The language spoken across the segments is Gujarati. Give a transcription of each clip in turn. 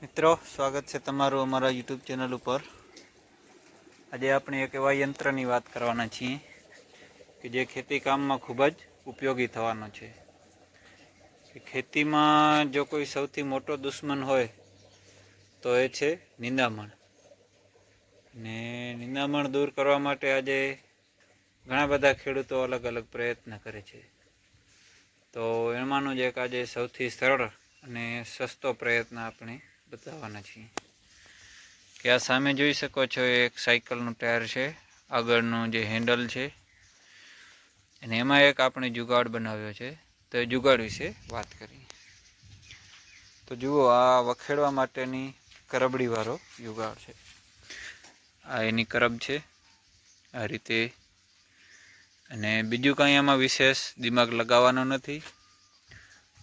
મિત્રો, સ્વાગત છે તમારું અમારા યુટ્યુબ ચેનલ ઉપર। આજે આપણે એક એવા યંત્રની વાત કરવાના છીએ કે જે ખેતી કામમાં ખૂબ જ ઉપયોગી થવાનો છે। કે ખેતીમાં જો કોઈ સૌથી મોટો દુશ્મન હોય તો એ છે નિંદામણ। ને નિંદામણ દૂર કરવા માટે આજે ઘણા બધા ખેડૂતો અલગ અલગ પ્રયત્ન કરે છે। તો એમાંનું જ એક આજે સૌથી સરળ અને સસ્તો પ્રયત્ન આપણે બતાવવાના છીએ। કે આ સામે જોઈ શકો છો એક સાયકલનું ટાયર છે, આગળનું જે હેન્ડલ છે અને એમાં એક આપણે જુગાડ બનાવ્યો છે। તો એ જુગાડ વિશે વાત કરીએ તો જુઓ, આ વખેડવા માટેની કરબડીવાળો જુગાડ છે। આ એની કરબ છે આ રીતે। અને બીજું કંઈ આમાં વિશેષ દિમાગ લગાવવાનું નથી।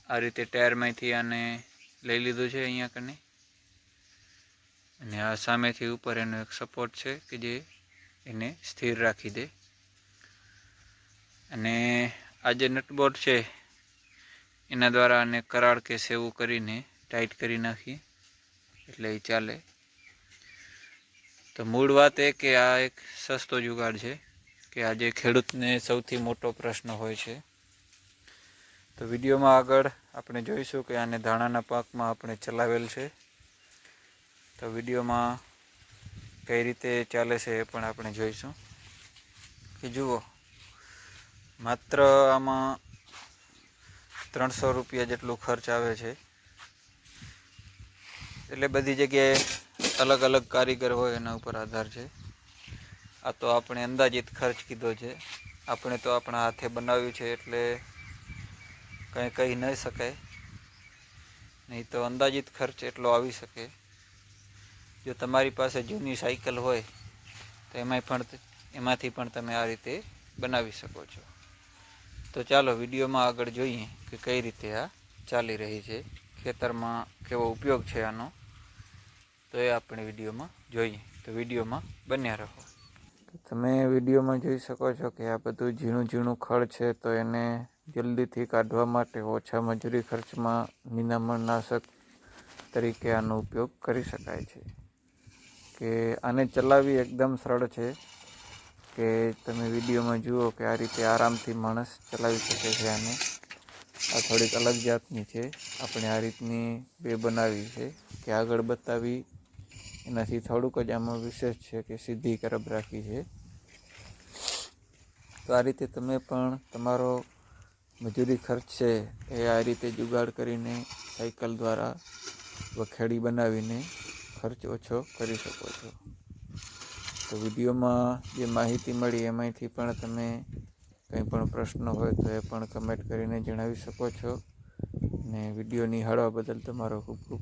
આ રીતે ટાયરમાંથી આને લઈ લીધું છે અહીંયા કને, અને આ સામેથી ઉપર એનો એક સપોર્ટ છે કે જે એને સ્થિર રાખી દે। અને આ જે નટબોલ્ટ છે એના દ્વારા આને કરાર કે સેવું કરીને ટાઈટ કરી નાખીએ એટલે એ ચાલે। તો મૂળ વાત એ કે આ એક સસ્તો જુગાડ છે કે આજે ખેડૂતને સૌથી મોટો પ્રશ્ન હોય છે। તો વિડીયોમાં આગળ આપણે જોઈશું કે આને ધાણાના પાકમાં આપણે ચલાવેલ છે। તો વિડીયોમાં કઈ રીતે ચાલે છે એ પણ આપણે જોઈશું। કે જુઓ, માત્ર આમાં 300 રૂપિયા જેટલું ખર્ચ આવે છે। એટલે બધી જગ્યાએ અલગ અલગ કારીગર હોય એના ઉપર આધાર છે। આ તો આપણે અંદાજિત ખર્ચ કીધો છે। આપણે તો આપણા હાથે બનાવ્યું છે એટલે કંઈ કહી ન શકાય, નહીં તો અંદાજિત ખર્ચ એટલો આવી શકે। જો તમારી પાસે જૂની સાયકલ હોય તો એમાંથી પણ તમે આ રીતે બનાવી શકો છો। તો ચાલો વિડીયોમાં આગળ જોઈએ કે કઈ રીતે આ ચાલી રહી છે, ખેતરમાં કેવો ઉપયોગ છે આનો, તો એ આપણે વિડીયોમાં જોઈએ। તો વિડીયોમાં બન્યા રહો। તમે વિડીયોમાં જોઈ શકો છો કે આ બધું ઝીણું ઝીણું ખડ છે, તો એને જલ્દીથી કાઢવા માટે ઓછા મજૂરી ખર્ચમાં નિંદામણનાશક તરીકે આનો ઉપયોગ કરી શકાય છે। કે આને ચલાવવી એકદમ સરળ છે। કે તમે વિડીયોમાં જુઓ કે આ રીતે આરામથી માણસ ચલાવી શકે છે આને। આ થોડીક અલગ જાતની છે, આપણે આ રીતની બે બનાવી છે કે આગળ બતાવી એનાથી થોડુંક જ આમાં વિશેષ છે કે સીધી કરબ રાખી છે। તો આ રીતે તમે પણ તમારો મજૂરી ખર્ચ છે એ આ રીતે જુગાડ કરીને સાયકલ દ્વારા વખેડી બનાવીને ખર્ચ ઓછો કરી શકો છો। તો વિડીયોમાં જે માહિતી મળી એમાંથી પણ તમે કંઈ પણ પ્રશ્ન હોય તો એ પણ કમેન્ટ કરીને જણાવી શકો છો। ને વિડીયો નિહાળવા બદલ તમારો ખૂબ ખૂબ